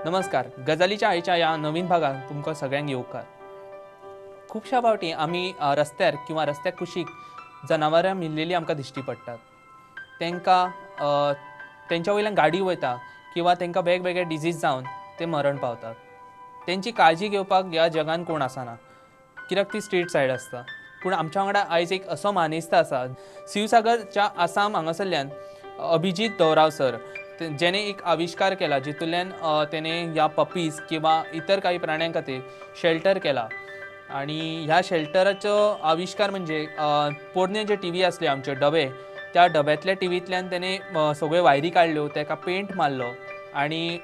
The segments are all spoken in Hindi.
नमस्कार. गजालीच्या आईच्या या नवीन भागात तुमकां सगळ्यांक येवकार. खुबश्या फावटी आमी रस्त्यार किंवा रस्त्याक कुशीक जनावरां मिल्लेली आमकां दिश्टी पडटात. तांकां तेंच्या वयल्यान गाडी वयता किंवा तांकां वेगवेगळे डिजीज जावन ते मरण पावतात. तेंची काळजी घेवपाक ह्या जगान कोण आसना, कित्याक ती स्ट्रीट सायड आसता. पूण आमच्या वांगडा आयज एक असो मानेस्त आसा शिवसागरच्या आसाम हांगासरल्यान अभिजीत दौराव सर, जेणे एक आविश्कार केला जितूंतल्यान तेणें ह्या पपीज किंवा इतर काही प्राण्यां खातीर शेल्टर केला. आणि ह्या शेल्टराचो आविश्कार म्हणजे पोरणे जे टी व्ही आसले आमचे डबे, त्या डब्यांतल्या टिवींतल्यान तेणें सगळ्यो वायरी काडल्यो, ताका पेंट मारलो आणि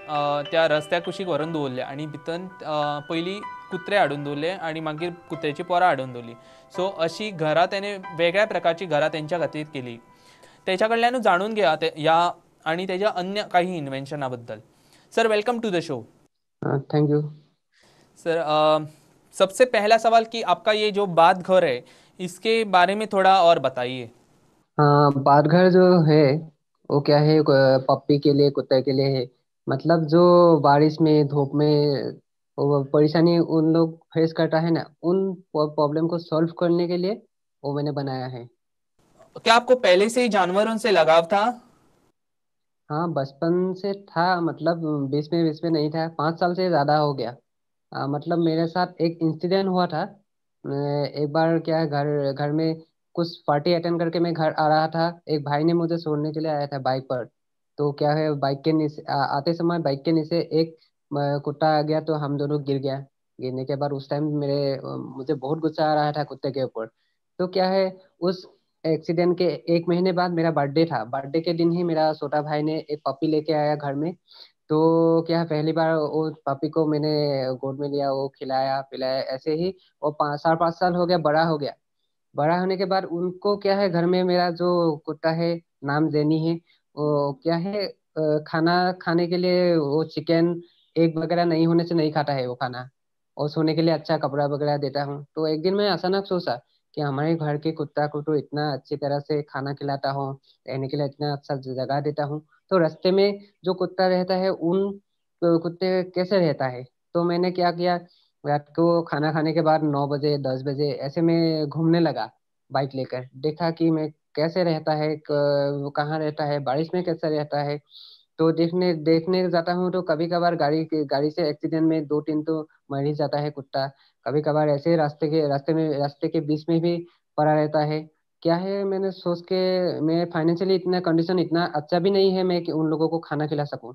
त्या रस्त्या कुशीक व्हरून दवरले आणि भितर पयलीं कुत्रे हाडून दवरले आणि मागीर कुत्र्याची पोरां हाडून दवरली. सो अशी घरां तेणें वेगळ्या प्रकारची घरां तेंच्या खातीर केली. तेच्या कडल्यानूच जाणून घेया ह्या आणि तेच्या अन्य काही इन्व्हेंशना बद्दल. Sir, welcome to the show. Thank you sir, सबसे पहला सवाल कि आपका ये जो बात घर है इसके बारे में थोड़ा और बताइए. बात घर जो है वो क्या है, पप्पी के लिए, कुत्ते के लिए है। मतलब जो बारिश में धूप में वो परेशानी उन लोग फेस करता है ना, उन प्रॉब्लम को सॉल्व करने के लिए वो मैंने बनाया है। क्या आपको पहले से ही जानवरों से लगाव था? हाँ, बचपन से था। मतलब बीच में नहीं था, 5 साल से ज़्यादा हो गया। मतलब मेरे साथ एक इंसिडेंट हुआ था। एक बार क्या है, घर घर में कुछ पार्टी अटेंड करके मैं घर आ रहा था। एक भाई ने मुझे छोड़ने के लिए आया था बाइक पर। तो क्या है, बाइक के नीचे आते समय बाइक के नीचे एक कुत्ता आ गया, तो हम दोनों गिर गया। गिरने के बाद उस टाइम मुझे बहुत गुस्सा आ रहा था कुत्ते के ऊपर। तो क्या है, उस एक्सीडेंट के 1 महीने बाद मेरा बर्थडे था। बर्थडे के दिन ही मेरा छोटा भाई ने एक पपी लेके आया घर में। तो क्या है, पहली बार वो पपी को मैंने गोद में लिया, वो खिलाया पिलाया, ऐसे ही वो 4-5 साल हो गया, बड़ा हो गया। बड़ा होने के बाद उनको क्या है, घर में मेरा जो कुत्ता है, नाम जेनी है, वो क्या है, खाना खाने के लिए वो चिकन एग वगैरह नहीं होने से नहीं खाता है वो खाना। और सोने के लिए अच्छा कपड़ा वगैरह देता हूँ। तो एक दिन मैं अचानक सोचा कि हमारे घर के कुत्ता को तो इतना अच्छी तरह से खाना खिलाता हूँ, रहने के लिए इतना अच्छा जगह देता हूँ, तो रास्ते में जो कुत्ता रहता है उन कुत्ते कैसे रहता है। तो मैंने क्या किया, रात को खाना खाने के बाद 9 बजे 10 बजे ऐसे में घूमने लगा बाइक लेकर। देखा कि मैं कैसे रहता है, वो कहाँ रहता है, बारिश में कैसे रहता है। तो देखने देखने जाता हूँ तो कभी कभार गाड़ी से एक्सीडेंट में 2-3 तो मर ही जाता है कुत्ता। कभी कभार ऐसे रास्ते के बीच में भी पड़ा रहता है। क्या है, मैंने सोच के, मैं फाइनेंशियली इतना कंडीशन इतना अच्छा भी नहीं है मैं कि उन लोगों को खाना खिला सकूं।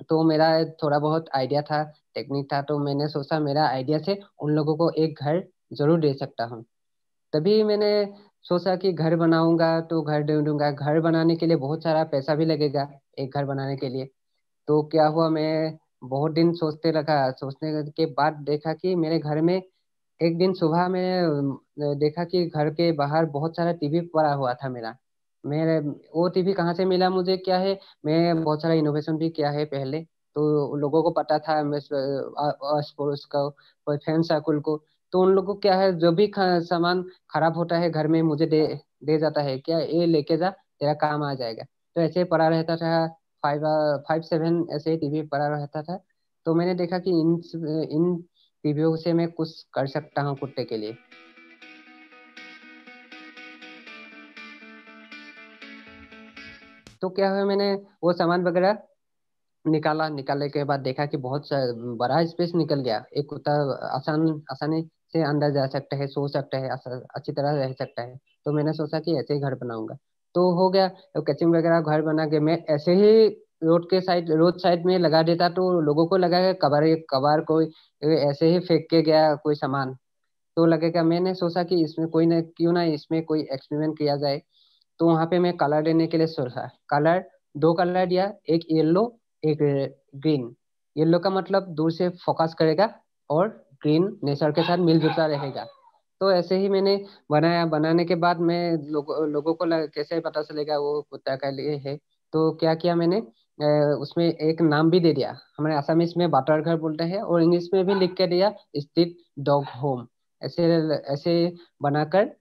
तो मेरा थोड़ा बहुत आइडिया था, टेक्निक था, तो मैंने सोचा मेरा आइडिया से उन लोगों को एक घर जरूर दे सकता हूँ। तभी मैंने सोचा कि घर बनाऊंगा तो घर दे दूंगा। घर बनाने के लिए बहुत सारा पैसा भी लगेगा, एक घर बनाने के लिए। तो क्या हुआ, मैं बहुत दिन सोचते रखा। सोचने के बाद देखा कि मेरे घर में एक दिन सुबह में देखा कि घर के बाहर बहुत सारा टीवी पड़ा हुआ था मेरा। मेरे वो टीवी कहाँ से मिला मुझे, क्या है, मैं बहुत सारा इनोवेशन भी किया है पहले। तो लोगों को पता था मैं आस पड़ोस का कोई फ्रेंड सर्कल को। तो उन लोगों को क्या है, जो भी सामान खराब होता है घर में मुझे दे दे जाता है, क्या ये लेके जा, तेरा काम आ जाएगा। तो ऐसे पड़ा रहता था। 5-7 ऐसे टीवी पड़ा रहता था। तो मैंने देखा कि इन टीवियों से मैं कुछ कर सकता हूँ कुत्ते के लिए। तो क्या है, मैंने वो सामान वगैरह निकाला। निकालने के बाद देखा कि बहुत बड़ा स्पेस निकल गया। एक कुत्ता आसानी से अंदर जा सकता है, सो सकता है, अच्छी तरह रह सकता है। तो मैंने सोचा कि ऐसे ही घर बनाऊंगा। तो हो गया, तो किचन वगैरह घर बना के मैं ऐसे ही रोड साइड में लगा देता। तो लोगों को लगा कि कबार कबार कोई ऐसे ही फेंक के गया कोई सामान। तो लगेगा, मैंने सोचा कि इसमें कोई ना, क्यों ना इसमें कोई एक्सपेरिमेंट किया जाए। तो वहां पे मैं कलर देने के लिए सोचा। कलर, 2 कलर दिया, एक येलो एक ग्रीन। येलो का मतलब दूर से फोकस करेगा और ग्रीन नेचर के साथ मिलजुलता रहेगा। तो ऐसे ही मैंने बनाया। बनाने के बाद मैं लोगों को कैसे पता चलेगा वो कुत्ता का लिए है। तो क्या किया मैंने, उसमें एक नाम भी दे दिया। हमारे आसामीज में बाटर घर बोलते हैं, और इंग्लिश में भी लिख के दिया, स्ट्रीट डॉग होम। ऐसे ऐसे बनाकर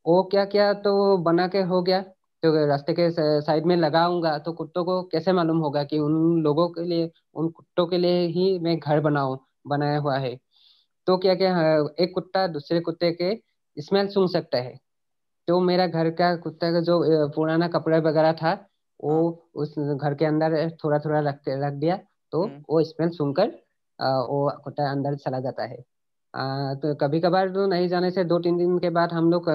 वो क्या किया, तो बना के हो गया। तो रास्ते के साइड में लगाऊंगा तो कुत्तों को कैसे मालूम होगा कि उन लोगों के लिए, उन कुत्तों के लिए ही मैं घर बनाया हुआ है। तो क्या क्या एक कुत्ता दूसरे कुत्ते के स्मेल सूंघ सकता है। तो मेरा घर का कुत्ता का जो पुराना कपड़ा वगैरह था, वो हाँ। उस घर के अंदर थोड़ा थोड़ा रख दिया। तो हम्म। वो स्मेल सूंघकर वो कुत्ता अंदर चला जाता है। तो कभी कभार तो नहीं जाने से 2-3 दिन के बाद हम लोग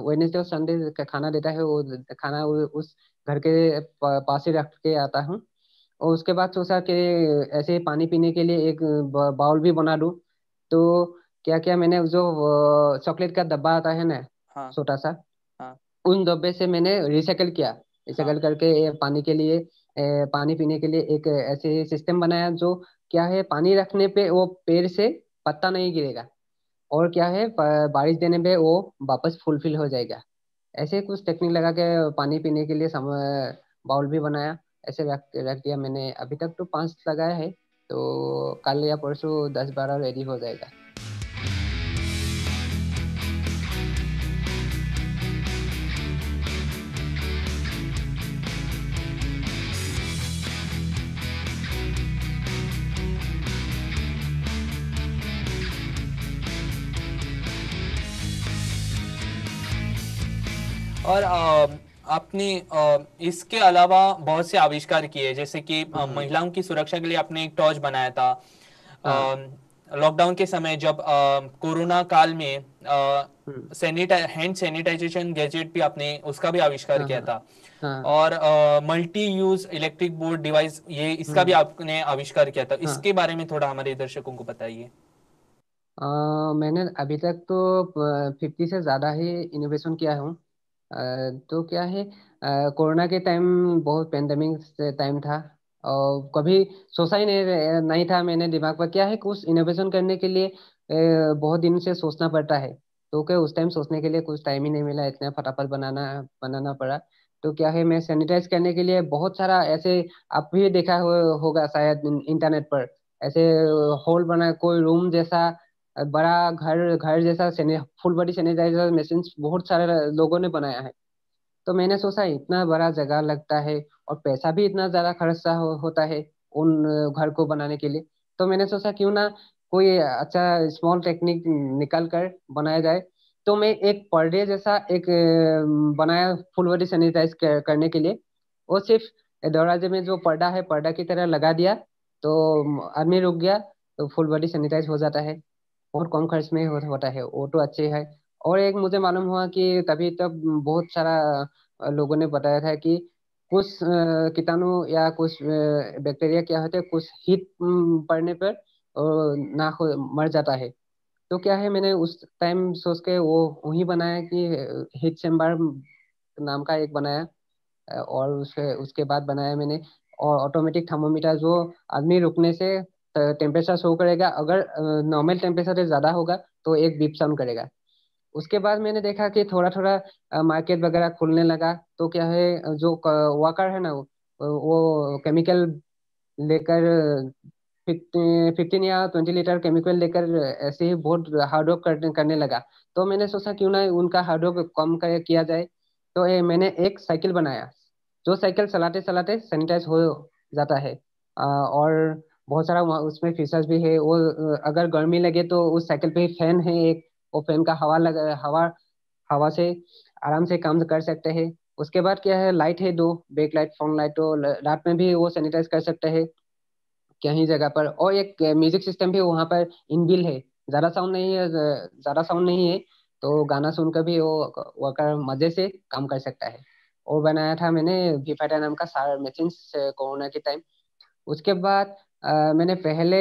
वेडनेसडे और संडे का खाना देता है, वो खाना उस घर के पास ही रख के आता हूँ। और उसके बाद सोचा कि ऐसे ही पानी पीने के लिए एक बाउल भी बना दूं। तो क्या क्या मैंने जो चॉकलेट का डब्बा आता है ना, हाँ। छोटा सा, हाँ। उन डब्बे से मैंने रिसाइकल किया। हाँ। रिसाइकल करके ये पानी के लिए पानी पीने के लिए एक ऐसे सिस्टम बनाया जो क्या है, पानी रखने पे वो पेड़ से पत्ता नहीं गिरेगा, और क्या है बारिश देने पे वो वापस फुलफिल हो जाएगा। ऐसे कुछ टेक्निक लगा के पानी पीने के लिए बाउल भी बनाया। ऐसे रख रख दिया मैंने। अभी तक तो 5 लगाया है, तो कल या परसों 10-12 रेडी हो जाएगा। और आपने इसके अलावा बहुत से आविष्कार किए, जैसे कि हम्म। महिलाओं की सुरक्षा के लिए आपने एक टॉर्च बनाया था। हाँ। लॉकडाउन के समय जब कोरोना काल में हम्म। हैंड सैनिटाइजेशन गैजेट भी आपने उसका भी आविष्कार हाँ। किया हाँ। था। हाँ। और multi use electric board device, ये इसका भी हम्म। आपने आविष्कार किया था। हाँ। इसके बारे में थोड़ा हमारे दर्शकों को बताइए। मैंने अभी तक तो 50 से ज़्यादा ही इनोवेशन किया हूँ। तो क्या है, कोरोना के टाइम बहुत पेंडेमिक टाइम था, और कभी सोचा ही नहीं था मैंने दिमाग पर क्या है कुछ इनोवेशन करने के लिए बहुत दिन से सोचना पड़ता है। तो क्या उस टाइम सोचने के लिए कुछ टाइम ही नहीं मिला, इतना फटाफट बनाना बनाना पड़ा। तो क्या है, मैं सैनिटाइज करने के लिए बहुत सारा ऐसे, आप भी देखा होगा शायद इंटरनेट पर, ऐसे होल बना कोई रूम जैसा बड़ा घर घर जैसा फुल बॉडी सैनिटाइजर मशीन बहुत सारे लोगों ने बनाया है। तो मैंने सोचा इतना बड़ा जगह लगता है और पैसा भी इतना ज्यादा खर्चा होता है उन घर को बनाने के लिए। तो मैंने सोचा क्यों ना कोई अच्छा स्मॉल टेक्निक निकल कर बनाया जाए। तो मैं एक पर डे जैसा एक बनाया फुल बॉडी सैनिटाइज करने के लिए। वो सिर्फ दरवाजे में जो पर्दा है, पर्दा की तरह लगा दिया, तो आदमी रुक गया, तो फुल बॉडी सैनिटाइज हो जाता है। और कम खर्च में होता है, वो तो अच्छे है। और एक मुझे मालूम हुआ कि तभी तब बहुत सारा लोगों ने बताया था कि कुछ कीटाणु या कुछ बैक्टीरिया क्या होते हैं, कुछ हीट पड़ने पर ना मर जाता है। तो क्या है, मैंने उस टाइम सोच के वो वही बनाया कि हीट चैम्बर नाम का एक बनाया। और उसके उसके बाद बनाया मैंने और ऑटोमेटिक थर्मोमीटर, जो आदमी रुकने से टेम्परेचर शो करेगा। अगर नॉर्मल टेम्परेचर से ज़्यादा होगा तो एक बीप साउंड करेगा। उसके बाद मैंने देखा कि थोड़ा थोड़ा मार्केट वगैरह खुलने लगा। तो क्या है, जो वर्कर है ना, वो केमिकल लेकर 15 या 20 लीटर केमिकल लेकर ऐसे ही बहुत हार्ड वर्क करने लगा। तो मैंने सोचा क्यों ना उनका हार्ड वर्क कम किया जाए। तो मैंने एक साइकिल बनाया, जो साइकिल चलाते चलाते सैनिटाइज हो जाता है। और बहुत सारा उसमें फीचर्स भी है। वो अगर गर्मी लगे तो उस साइकिल पे ही फैन है एक, वो फैन का हवा हवा से आराम से काम कर सकते हैं। उसके बाद क्या है, लाइट है दो, बैक लाइट फ्रंट लाइट, तो रात में भी वो सैनिटाइज कर सकते हैं कहीं जगह पर। और एक म्यूजिक सिस्टम भी वहाँ पर इनबिल है। ज्यादा साउंड नहीं है, तो गाना सुनकर भी वो वर्कर मजे से काम कर सकता है। वो बनाया था मैंने वीफाइटर नाम का सार मशीन कोरोना के टाइम। उसके बाद मैंने पहले,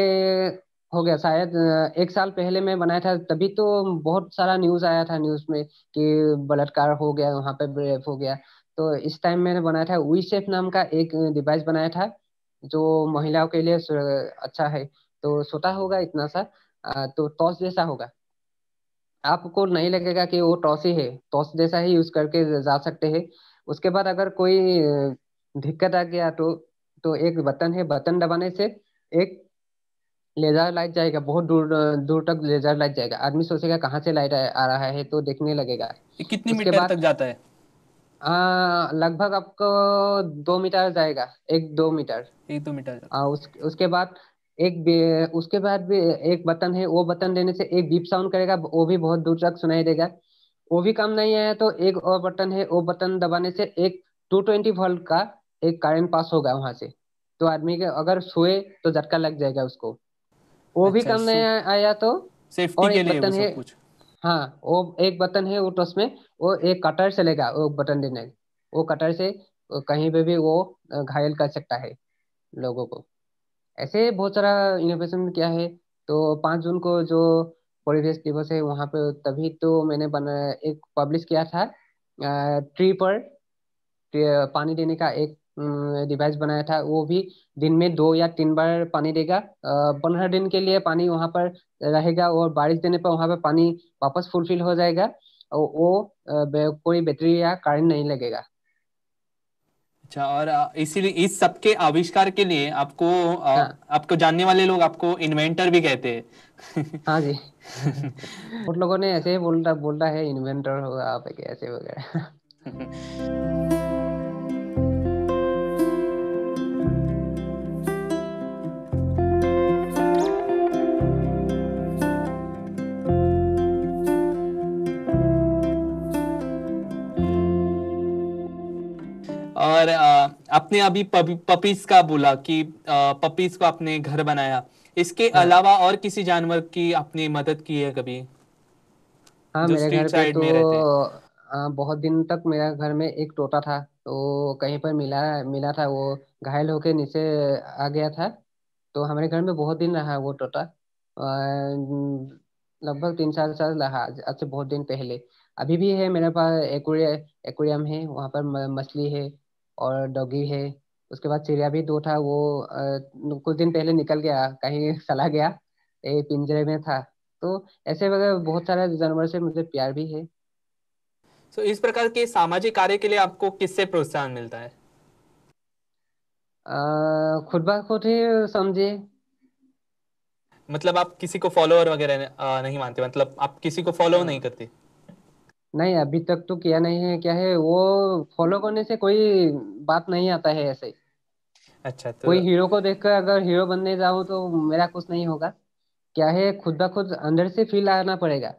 हो गया शायद 1 साल पहले मैं बनाया था, तभी तो बहुत सारा न्यूज आया था न्यूज में कि बलात्कार हो गया वहां पे, रेप हो गया। तो इस टाइम मैंने बनाया था वी सेफ नाम का एक डिवाइस बनाया था, जो महिलाओं के लिए अच्छा है। तो छोटा होगा इतना सा, तो टॉर्च जैसा होगा। आपको नहीं लगेगा कि वो टॉस ही है, टॉस जैसा ही यूज करके जा सकते हैं। उसके बाद अगर कोई दिक्कत आ गया तो एक बटन है, बटन दबाने से एक लेजर लाइट जाएगा, बहुत दूर दूर तक लेजर लाइट जाएगा। आदमी सोचेगा कहाँ से लाइट आ रहा है, तो देखने लगेगा। ये कितनी उसके मीटर तक बाद जाता है? लगभग आपको 2 मीटर जाएगा, 1-2 मीटर। 1-2 मीटर तक। उसके बाद उसके बाद भी एक बटन है, वो बटन देने से एक बीप साउंड करेगा, वो भी बहुत दूर तक सुनाई देगा। वो भी काम नहीं आया तो एक और बटन है, वो बटन दबाने से एक 220 वोल्ट का एक करंट पास होगा वहां से। तो आदमी के अगर सोए तो झटका लग जाएगा उसको। वो भी अच्छा, काम नहीं आया तो सेफ्टी और के एक लिए वो बटन है। सब कुछ। हाँ, वो एक बटन है, वो तो उसमें वो एक कटर चलेगा, वो बटन देने। वो कटर से कहीं पे भी वो घायल कर सकता है लोगों को। ऐसे बहुत सारा इनोवेशन किया है। तो 5 जून को जो परिवेश दिवस है वहां पे, तभी तो मैंने बना एक पब्लिश किया था, ट्री पर पानी देने का एक डिवाइस बनाया था। वो भी दिन में 2 या 3 बार पानी देगा। 15 दिन के लिए पानी वहां पर रहेगा, और बारिश देने पर वहां पर पानी वापस फुलफिल हो जाएगा। और वो कोई बैटरी या करंट नहीं लगेगा। अच्छा, और इसीलिए इस सब के आविष्कार के लिए आपको हाँ। आपको जानने वाले लोग आपको इन्वेंटर भी कहते हैं। हाँ जी। बहुत लोगों ने ऐसे ही बोलता बोलता है, इन्वेंटर हो आप, एक ऐसे वगैरह। और आपने अभी पपीज का बोला कि पपीज को आपने घर बनाया। इसके हाँ। अलावा और किसी जानवर की आपने मदद की है कभी, हाँ, जो मेरे घर स्ट्रीट पे साइड तो में रहते हैं? बहुत दिन तक मेरे घर में एक तोता था। तो कहीं पर मिला मिला था, वो घायल होके नीचे आ गया था। तो हमारे घर में बहुत दिन रहा वो तोता। लगभग 3-4 साल रहा, आज से बहुत दिन पहले। अभी भी है मेरे पास एक्वेरियम है, वहाँ पर मछली है और डॉगी है। उसके बाद चिड़िया भी दो था, वो कुछ दिन पहले निकल गया, कहीं चला गया, पिंजरे में था। तो ऐसे वगैरह बहुत सारे जानवर से मुझे प्यार भी है। तो इस प्रकार के सामाजिक कार्य के लिए आपको किससे प्रोत्साहन मिलता है? खुद ब खुद ही समझिए। मतलब आप किसी को फॉलोअर वगैरह नहीं मानते, मतलब आप किसी को फॉलो नहीं हाँ। करते? नहीं, अभी तक तो किया नहीं है। क्या है वो, फॉलो करने से कोई बात नहीं आता है ऐसे। अच्छा, तो कोई हीरो को देखकर अगर हीरो बनने जाऊं तो मेरा कुछ नहीं होगा। क्या है, खुद ब खुद अंदर से फील आना पड़ेगा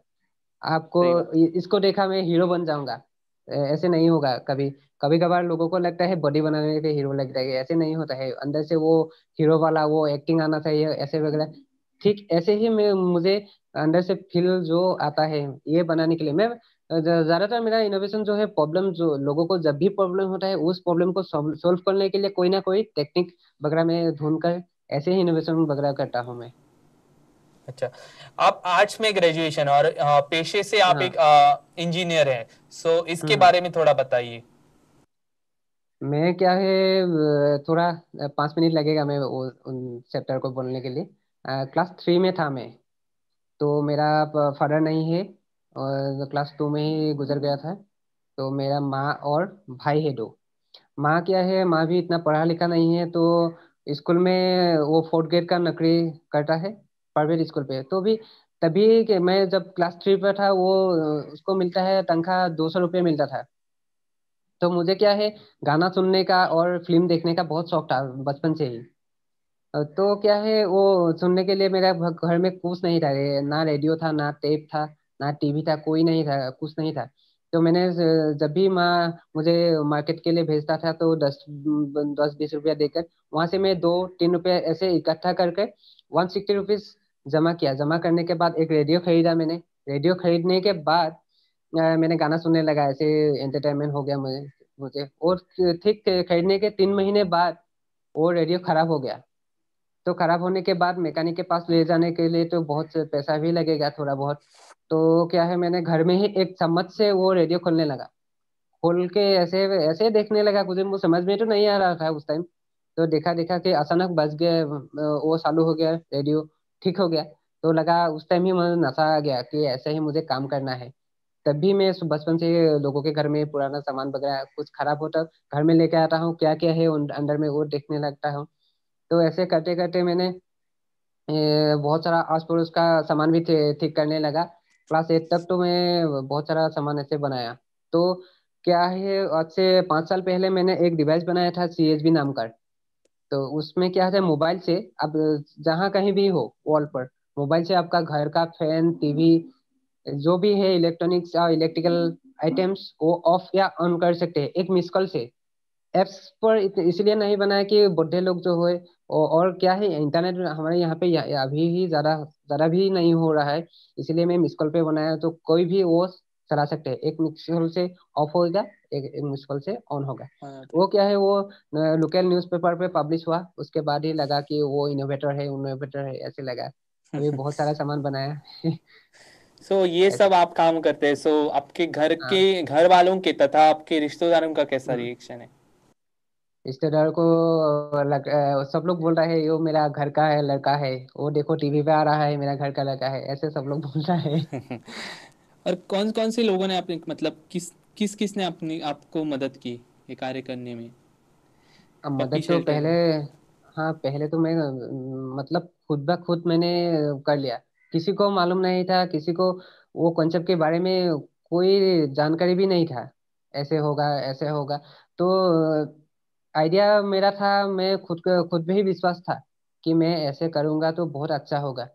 आपको। सही बात। इसको देखा मैं हीरो बन जाऊंगा, ऐसे नहीं होगा कभी। कभी कभार लोगों को लगता है बॉडी बनाने के हीरो लग जाएगा, ऐसे नहीं होता है। अंदर से वो हीरो वाला वो एक्टिंग आना चाहिए, ऐसे वगैरह। ठीक ऐसे ही मैं मुझे अंदर से फील जो आता है, ये बनाने के लिए मैं ज्यादातर मेरा इनोवेशन जो है, प्रॉब्लम जो लोगों को जब भी प्रॉब्लम होता है, उस प्रॉब्लम को सॉल्व करने के लिए कोई ना कोई टेक्निक वगैरह में ढूंढ कर ऐसे ही इनोवेशन वगैरह करता हूँ मैं। अच्छा, आप आर्ट्स में ग्रेजुएशन और पेशे से आप एक हाँ। इंजीनियर हैं, सो इसके हम्म। बारे में थोड़ा बताइए। मैं क्या है, थोड़ा 5 मिनट लगेगा मैं वो उन चैप्टर को बोलने के लिए। क्लास 3 में था मैं। तो मेरा फादर नहीं है, और क्लास 2 में ही गुजर गया था। तो मेरा माँ और भाई है दो। माँ क्या है, माँ भी इतना पढ़ा लिखा नहीं है। तो स्कूल में वो 4th ग्रेड का नौकरी करता है, प्राइवेट स्कूल पे। तो भी तभी कि मैं जब क्लास 3 पर था, वो उसको मिलता है तनख्वाह 200 रुपये मिलता था। तो मुझे क्या है, गाना सुनने का और फिल्म देखने का बहुत शौक था बचपन से ही। तो क्या है, वो सुनने के लिए मेरा घर में कुछ नहीं था, ना रेडियो था, ना टेप था, ना टीवी था, कोई नहीं था, कुछ नहीं था। तो मैंने जब भी माँ मुझे मार्केट के लिए भेजता था, तो 10-20 रुपया देकर वहां से मैं 2-3 रुपये ऐसे इकट्ठा करके 160 रुपीज जमा किया। जमा करने के बाद एक रेडियो खरीदा मैंने। रेडियो खरीदने के बाद मैंने गाना सुनने लगा, ऐसे एंटरटेनमेंट हो गया मुझे मुझे और ठीक खरीदने के 3 महीने बाद वो रेडियो खराब हो गया। तो खराब होने के बाद मैकेनिक के पास ले जाने के लिए तो बहुत से पैसा भी लगेगा थोड़ा बहुत। तो क्या है, मैंने घर में ही एक चम्मच से वो रेडियो खोलने लगा। खोल के ऐसे ऐसे देखने लगा, कुछ मुझे समझ में तो नहीं आ रहा था उस टाइम। तो देखा देखा कि अचानक बज गया, वो चालू हो गया रेडियो, ठीक हो गया। तो लगा उस टाइम ही मुझे नशा आ गया कि ऐसे ही मुझे काम करना है। तभी मैं बचपन से लोगों के घर में पुराना सामान वगैरह कुछ खराब होता घर में लेके आता हूँ, क्या क्या है अंदर में, वो देखने लगता हूँ। तो ऐसे करते करते मैंने बहुत सारा आस पड़ोस का सामान भी ठीक करने लगा। क्लास 8 तक तो मैं बहुत सारा सामान ऐसे बनाया। तो क्या है, आज से 5 साल पहले मैंने एक डिवाइस बनाया था, CHB नाम का। तो उसमें क्या है, मोबाइल से अब जहाँ कहीं भी हो वॉल पर, मोबाइल से आपका घर का फैन, टीवी, जो भी है इलेक्ट्रॉनिक्स या इलेक्ट्रिकल आइटम्स, वो ऑफ या ऑन कर सकते हैं एक मिस कॉल से। एप्स पर इसलिए नहीं बनाया कि बुढ़े लोग जो हुए, और क्या है, इंटरनेट हमारे यहाँ पे अभी ही ज्यादा ज्यादा भी नहीं हो रहा है। इसलिए मैं मिस कॉल पे बनाया, तो कोई भी वो चला सकते हैं, एक मिस कॉल से ऑफ होगा, एक मिस कॉल से ऑन होगा। हाँ, वो क्या है, वो लोकल न्यूज़पेपर पे पब्लिश हुआ, उसके बाद ही लगा कि वो इनोवेटर है ऐसे लगा। अभी बहुत सारा सामान बनाया। सो ये ऐसे। सब आप काम करते हैं, सो आपके हाँ। घर वालों के तथा आपके रिश्तेदारों का कैसा हम्म। रिएक्शन है? रिश्तेदार को सब लोग बोल रहे हैं ये मेरा घर का है लड़का है, वो देखो टीवी पे आ रहा है, मेरा घर का लड़का है, ऐसे सब लोग बोल रहे हैं। और कौन कौन से लोगों ने अपने मतलब किस किस ने अपनी आपको मदद की ये कार्य करने में, अब पप्पी मदद तो शेल्टर पहले, का? हाँ पहले तो मैं मतलब खुद ब खुद मैंने कर लिया। किसी को मालूम नहीं था, किसी को वो कॉन्सेप्ट के बारे में कोई जानकारी भी नहीं था, ऐसे होगा ऐसे होगा। तो आइडिया मेरा था, मैं खुद पे ही विश्वास था कि मैं ऐसे करूंगा तो बहुत अच्छा होगा।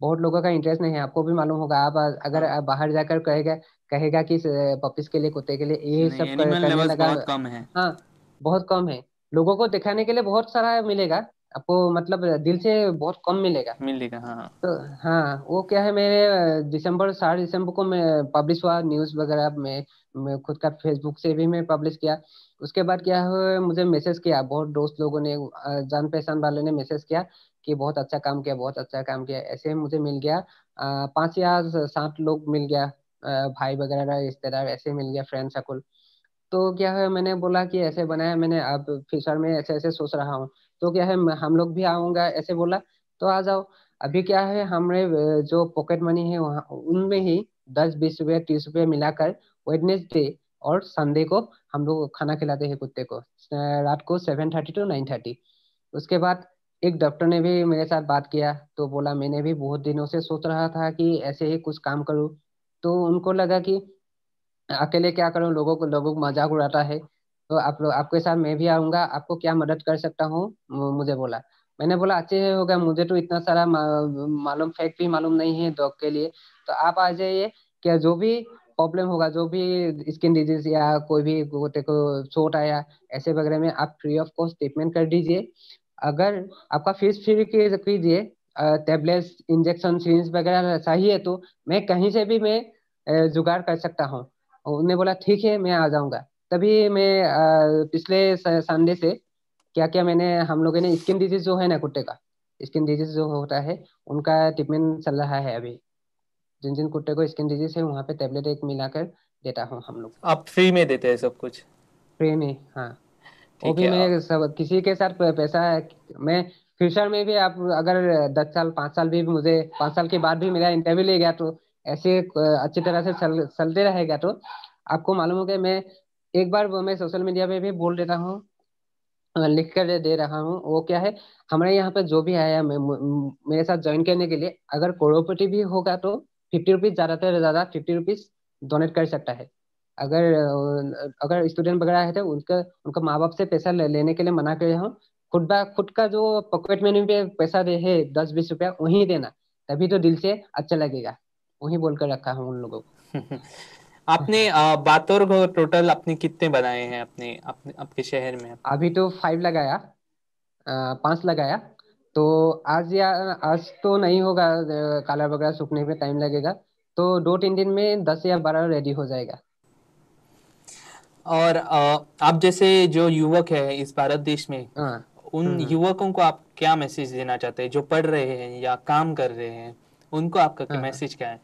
बहुत लोगों का इंटरेस्ट नहीं है, आपको भी मालूम होगा। आप अगर हाँ, आप बाहर जाकर कहेगा कहेगा कि पपीज के लिए, कुत्ते के लिए ये नहीं, सब एनिमल करने लवर्स लगा। बहुत कम है। हाँ, बहुत कम है। लोगों को दिखाने के लिए बहुत सारा मिलेगा आपको, मतलब दिल से बहुत कम मिलेगा। मिलेगा, हाँ हाँ। तो हाँ, वो क्या है, मेरे दिसंबर 7 दिसंबर को मैं पब्लिश हुआ न्यूज़ वगैरह में। मैं खुद का फेसबुक से भी मैं पब्लिश किया। उसके बाद क्या हुआ, मुझे मैसेज किया बहुत दोस्त लोगों ने, जान पहचान वाले ने मैसेज किया कि बहुत अच्छा काम किया, बहुत अच्छा काम किया। ऐसे मुझे मिल गया 5 या 7 लोग मिल गया, भाई वगैरह रिश्तेदार ऐसे मिल गया, फ्रेंड सर्कल। तो क्या है, मैंने बोला कि ऐसे बनाया मैंने, अब फ्यूचर में ऐसे ऐसे सोच रहा हूँ। तो क्या है, हम लोग भी आऊंगा ऐसे बोला। तो आ जाओ। अभी क्या है, हमारे जो पॉकेट मनी है वहाँ उनमें ही 10 20 रुपये 30 रुपये मिलाकर वेडनेसडे और संडे को हम लोग खाना खिलाते हैं कुत्ते को, रात को 7:30 to 9:30। उसके बाद एक डॉक्टर ने भी मेरे साथ बात किया, तो बोला मैंने भी बहुत दिनों से सोच रहा था कि ऐसे ही कुछ काम करूँ। तो उनको लगा कि अकेले क्या करूं, लोगों को मजाक उड़ाता है, तो आप लोग, आपके साथ मैं भी आऊंगा, आपको क्या मदद कर सकता हूँ, मुझे बोला। मैंने बोला अच्छे ही होगा, मुझे तो इतना सारा मालूम फैक्ट भी मालूम नहीं है डॉग के लिए। तो आप आ जाइए, क्या जो भी प्रॉब्लम होगा, जो भी स्किन डिजीज या कोई भी कुत्ते को चोट आया ऐसे वगैरह में, आप फ्री ऑफ कॉस्ट ट्रीटमेंट कर दीजिए। अगर आपका फीस फ्री कीजिए, टेबलेट्स इंजेक्शन सिरिंज वगैरह चाहिए तो मैं कहीं से भी मैं जुगाड़ कर सकता हूँ। और उन्होंने बोला ठीक है मैं आ जाऊंगा। तभी मैं पिछले संडे से क्या क्या मैंने, हम लोगों ने स्किन डिजीज जो है ना कुत्ते का, स्किन डिजीज जो होता है उनका ट्रीटमेंट चल रहा है अभी। जिन जिन कुत्ते को स्किन डिजीज है वहाँ पे टेबलेट एक मिलाकर देता हूँ हम लोग, आप फ्री में देते हैं सब कुछ? फ्री में। हाँ, वो ठीक भी है। मैं सब किसी के साथ पैसा, मैं फ्यूचर में भी, आप अगर 10 साल 5 साल भी मुझे, 5 साल के बाद भी मेरा इंटरव्यू ले गया तो ऐसे अच्छी तरह से चलते रहेगा तो आपको मालूम हो कि मैं एक बार मैं सोशल मीडिया पे भी बोल देता हूँ, लिख कर दे रहा हूँ। वो क्या है, हमारे यहाँ पे जो भी आया मेरे साथ ज्वाइन करने के लिए, अगर करोड़पति भी होगा तो 50 रुपीज, ज्यादातर से ज्यादा 50 रुपीज डोनेट कर सकता है। अगर अगर स्टूडेंट वगैरह है तो उनका उनका माँ बाप से पैसा लेने के लिए मना कर रहा हूँ। खुद का जो पॉकेट मनी पे पैसा दे है 10 20 रुपया वही देना, तभी तो दिल से अच्छा लगेगा। वही बोलकर रखा हूँ उन लोगों को। आपने बातों को टोटल अपने कितने बनाए हैं अपने अपने आपके शहर में? अभी तो 5 लगाया, 5 लगाया। तो आज तो नहीं होगा, कलर वगैरह सूखने में टाइम लगेगा। तो 2 3 दिन में 10 या 12 रेडी हो जाएगा। और आप जैसे जो युवक है इस भारत देश में, हाँ। उन युवकों को आप क्या मैसेज देना चाहते हैं जो पढ़ रहे हैं या काम कर रहे हैं? उनको आपका क्या हाँ। मैसेज क्या है?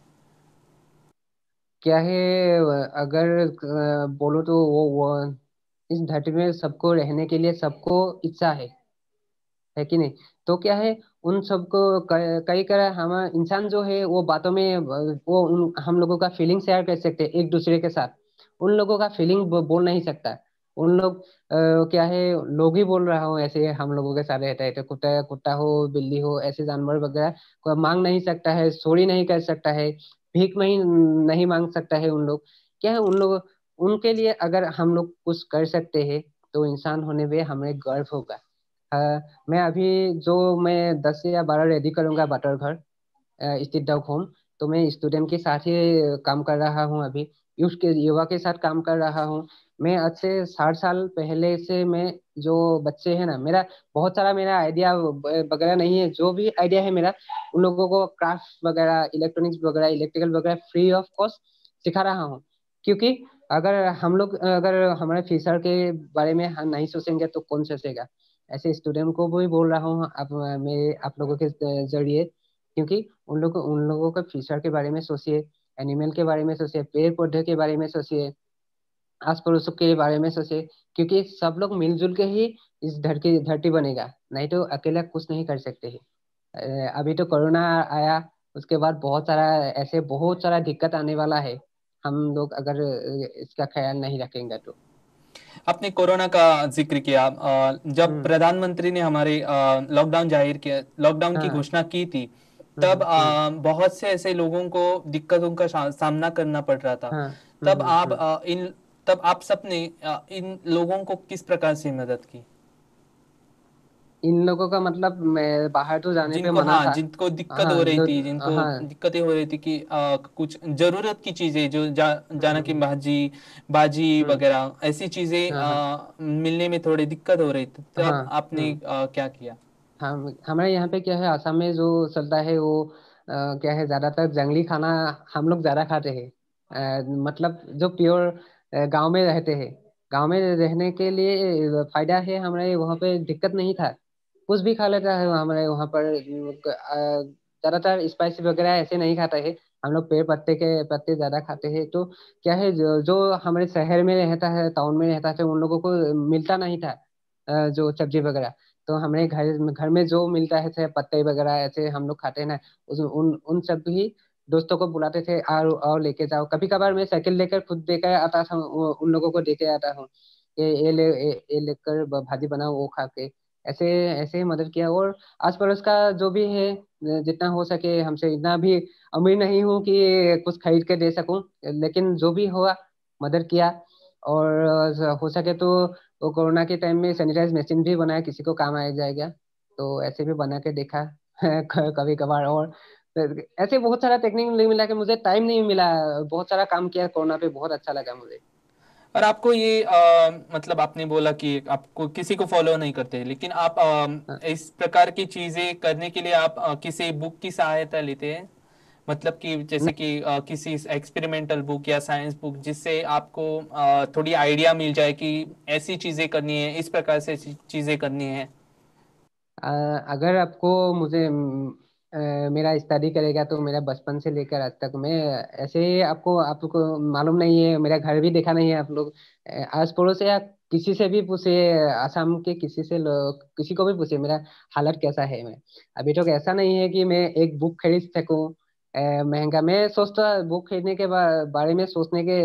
क्या है, अगर बोलो तो वो इस धरती में सबको रहने के लिए सबको इच्छा है कि नहीं। तो क्या है, उन सबको कई तरह हम इंसान जो है वो बातों में हम लोगों का फीलिंग शेयर कर सकते हैं एक दूसरे के साथ। उन लोगों का फीलिंग बोल नहीं सकता। उन लोग क्या है, लोग ही बोल रहा हूँ ऐसे हम लोगों के साथ रहता है, तो कुत्ता कुत्ता हो बिल्ली हो ऐसे जानवर वगैरह को मांग नहीं सकता है, चोरी नहीं कर सकता है, भीख नहीं नहीं मांग सकता है। उन लोग क्या है, उन लोग उनके लिए अगर हम लोग कुछ कर सकते हैं तो इंसान होने में हमें गर्व होगा। मैं अभी जो मैं 10 या 12 रेडी करूंगा बटर घर स्ट्रीट डॉग होम, तो मैं स्टूडेंट के साथ ही काम कर रहा हूँ अभी, यूथ के युवा के साथ काम कर रहा हूँ। मैं आज से 60 साल पहले से मैं जो बच्चे हैं ना, मेरा बहुत सारा मेरा आइडिया वगैरह नहीं है, जो भी आइडिया है मेरा उन लोगों को क्राफ्ट वगैरह इलेक्ट्रॉनिक्स वगैरह इलेक्ट्रिकल वगैरह फ्री ऑफ कॉस्ट सिखा रहा हूँ। क्योंकि अगर हम लोग अगर हमारे फ्यूचर के बारे में हम नहीं सोचेंगे तो कौन सोचेगा। ऐसे स्टूडेंट को भी बोल रहा हूँ अब मैं आप लोगों के जरिए, क्योंकि उन लोगों के फ्यूचर के बारे में सोचिए, एनिमल के बारे में सोचिए, पेड़ पौधे के बारे में सोचिए, आस पड़ोस के बारे में सोचिए। क्योंकि सब लोग मिलजुल के ही इस धरती धरती बनेगा, नहीं तो अकेला कुछ नहीं कर सकते हैं। अभी तो कोरोना आया, उसके बाद बहुत सारा ऐसे बहुत सारा दिक्कत आने वाला है, हम लोग अगर इसका ख्याल नहीं रखेंगे तो। आपने कोरोना का जिक्र किया, जब हम्म। प्रधानमंत्री ने हमारे लॉकडाउन जाहिर किया, लॉकडाउन की हाँ। घोषणा की थी, तब हम्म। बहुत से ऐसे लोगों को दिक्कतों का सामना करना पड़ रहा था। हाँ। तब आप तब आप सबने इन लोगों को किस प्रकार से मदद की? इन लोगों का मतलब मैं बाहर तो जाने पे जिनको, मना हाँ, था। जिनको दिक्कत हाँ हो रही जो। थी, जिनको हाँ। दिक्कतें हो रही थी कि कुछ जरूरत की चीजें जो जाना की हम्म। भाजी बाजी हम्म। वगैरह ऐसी चीजें हाँ। हाँ। मिलने में थोड़ी दिक्कत हो रही थी, हाँ। तब आपने क्या किया? हमारे यहाँ पे क्या है, असम में जो चलता है वो क्या है, ज्यादातर जंगली खाना हम लोग ज्यादा खाते हैं। मतलब जो प्योर गांव में रहते हैं, गांव में रहने के लिए फायदा है, हमारे वहाँ पे दिक्कत नहीं था, कुछ भी खा लेता है हमारे वहाँ पर। ज्यादातर स्पाइसी वगैरह ऐसे नहीं खाता है, हम लोग पेड़ पत्ते के पत्ते ज्यादा खाते हैं। तो क्या है, जो हमारे शहर में रहता है टाउन में रहता है उन लोगों को मिलता नहीं था जो सब्जी वगैरह। तो हमारे घर घर में जो मिलता है जैसे पत्ते वगैरह ऐसे हम लोग खाते हैं ना, उन उन सब ही दोस्तों को बुलाते थे और लेके जाओ। कभी कभार मैं साइकिल लेकर खुद लेकर आता था, उन लोगों को देके आता हूँ, ये लेकर भाजी बनाओ वो खा के। ऐसे ऐसे ही मदद किया। और आस पड़ोस का जो भी है जितना हो सके हमसे, इतना भी अमीर नहीं हूँ कि कुछ खरीद के दे सकूं, लेकिन जो भी हुआ मदद किया। और हो सके तो वो कोरोना के टाइम में सैनिटाइज मशीन भी बनाया, किसी को काम आ जाएगा तो ऐसे भी बना के देखा कभी कभार। और ऐसे बहुत सारा टेक्निक मिला कि मुझे टाइम नहीं मिला, बहुत सारा काम किया कोरोना पे, बहुत अच्छा लगा मुझे। और आपको ये मतलब आपने बोला कि आपको किसी को फॉलो नहीं करते, लेकिन आप हाँ। इस प्रकार की चीजें करने के लिए आप किसी बुक की सहायता लेते हैं? मतलब कि जैसे नहीं। कि किसी एक्सपेरिमेंटल बुक या साइंस बुक, जिससे आपको थोड़ी आइडिया मिल जाए कि ऐसी चीजें करनी है, इस प्रकार से चीजें करनी है। अ, अगर आपको मुझे मेरा स्टडी करेगा तो मेरा बचपन से लेकर आज तक मैं ऐसे ही आपको आपको मालूम नहीं है, मेरा घर भी देखा नहीं है आप लोग। आस पड़ोस से या किसी से भी पूछे, आसाम के किसी से लोग किसी को भी पूछे मेरा हालत कैसा है। मैं अभी तक ऐसा नहीं है कि मैं एक बुक खरीद सकूं महंगा। मैं सोचता बुक खरीदने के बारे में सोचने के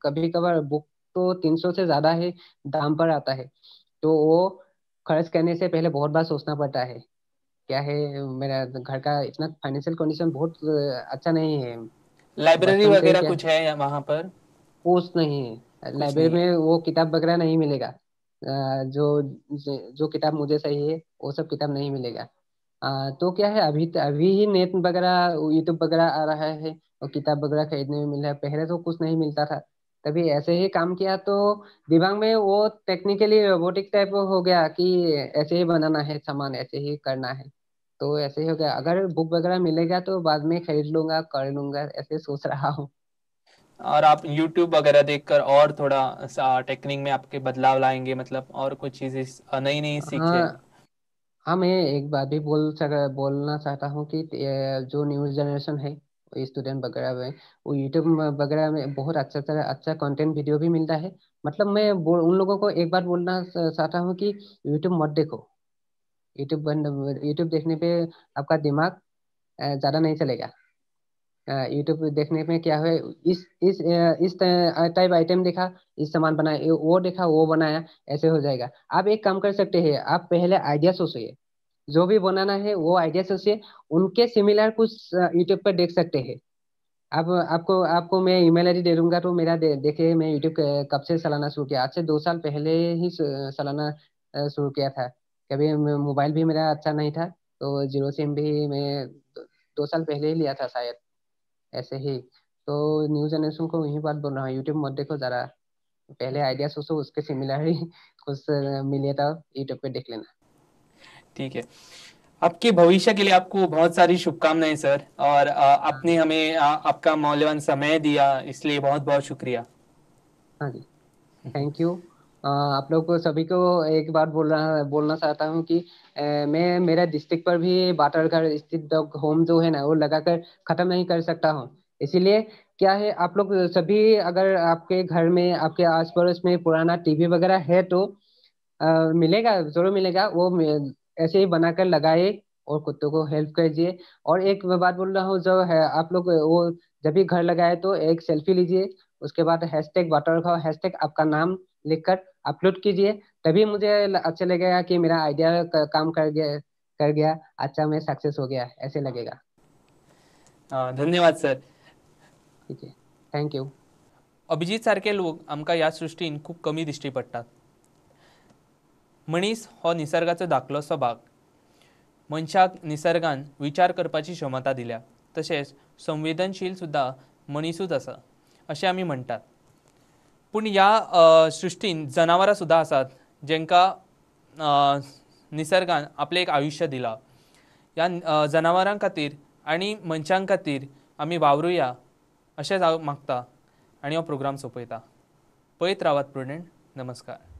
कभी कभार बुक तो 300 से ज्यादा है दाम पर आता है। तो वो खर्च करने से पहले बहुत बार सोचना पड़ता है। क्या है, मेरा घर का इतना फाइनेंशियल कंडीशन बहुत अच्छा नहीं है। लाइब्रेरी बचपन से वगैरह क्या, कुछ है वहां पर? कुछ नहीं है कुछ लाइब्रेरी नहीं है। में, वो किताब वगैरह नहीं मिलेगा। जो जो किताब मुझे चाहिए वो सब किताब नहीं मिलेगा। तो क्या है, अभी ही नेट वगैरह यूट्यूब वगैरह आ रहा है और किताब वगैरह खरीदने में मिल रहा है, पहले तो कुछ नहीं मिलता था। तभी ऐसे ही काम किया तो दिमाग में वो टेक्निकली रोबोटिक टाइप हो गया कि ऐसे ही बनाना है सामान, ऐसे ही करना है। तो ऐसे ही हो गया, अगर बुक वगैरह मिलेगा तो बाद में खरीद लूंगा कर लूंगा, ऐसे सोच रहा हूँ। और आप YouTube वगैरह देखकर और थोड़ा सा टेक्निक में आपके बदलाव लाएंगे, मतलब और कुछ चीजें नई नई सीख जाएंगे? हाँ। हाँ, मैं एक बात भी बोलना चाहता हूँ कि जो न्यू जनरेशन है, स्टूडेंट वगैरह में, वो यूट्यूब वगैरह में बहुत अच्छा अच्छा अच्छा कंटेंट वीडियो भी मिलता है। मतलब मैं उन लोगों को एक बात बोलना चाहता हूँ कि यूट्यूब मत देखो। यूट्यूब देखने पे आपका दिमाग ज्यादा नहीं चलेगा। यूट्यूब देखने में क्या है, इस टाइप आइटम देखा, इस सामान बनाया, वो देखा वो बनाया, ऐसे हो जाएगा। आप एक काम कर सकते हैं, आप पहले आइडिया सोचिए, जो भी बनाना है वो आइडिया सोचिए, उनके सिमिलर कुछ यूट्यूब पर देख सकते हैं। आप आपको आपको मैं ईमेल आईडी दे दूंगा, तो मेरा देखिए मैं यूट्यूब कब से चलाना शुरू किया, आज से 2 साल पहले ही चलाना शुरू किया था। कभी मोबाइल भी मेरा अच्छा नहीं था, तो जीरो सिम भी मैं 2 साल पहले ही लिया था शायद, ऐसे ही। तो न्यू जनरेशन को यही बात बोल रहा हूँ, यूट्यूब मत देखो ज़रा, पहले आइडिया सोचो, उसके सिमिलर ही कुछ मिले तो यूट्यूब पे देख लेना। ठीक है। आपके भविष्य के लिए आपको बहुत सारी शुभकामनाएं सर, और हाँ आपने हमें आपका मौल्यवान समय दिया, इसलिए बहुत बहुत शुक्रिया। हाँ जी, थैंक यू। आप लोग को सभी को एक बात बोलना चाहता हूँ कि मैं मेरा डिस्ट्रिक्ट पर भी बाटरघर स्थित डॉग होम जो है ना, वो लगाकर खत्म नहीं कर सकता हूँ। इसीलिए क्या है, आप लोग सभी अगर आपके घर में, आपके आस पड़ोस में पुराना टीवी वगैरह है तो मिलेगा, जरूर मिलेगा वो। ऐसे ही बनाकर लगाए और कुत्तों को हेल्प कीजिए। और एक मैं बात बोल रहा हूँ, जो है आप लोग वो जब भी घर लगाए तो एक सेल्फी लीजिए, उसके बाद हैशटैग वाटर खाओ, हैशटैग आपका नाम लिखकर अपलोड कीजिए। तभी मुझे अच्छा लगेगा कि मेरा आइडिया काम कर गया, अच्छा मैं सक्सेस हो गया, ऐसे लगेगा। धन्यवाद सर। ठीक है, थैंक यू। अभिजीत सारखे लोक आमकां ह्या सृश्टीन खूब कमी दिश्टी पडटात। मनीस हो निसर्गाचो धाकलोसो भाग। मनशाक निसर्गान विचार करपाची क्षमता दिल्या, तशेंच संवेदनशील सुद्दां मनीसूच आसा अशें आमी म्हणटात। पूण ह्या सृश्टीन जनावरां सुद्दां आसात, जेंकां निसर्गान आपलें एक आयुश्य दिलां। ह्या जनावरां खातीर आनी मनशां खातीर आमी वावरुया अशें हांव मागता, आनी हो प्रोग्राम सोंपयता। पळयत रावात प्रुडंट. नमस्कार.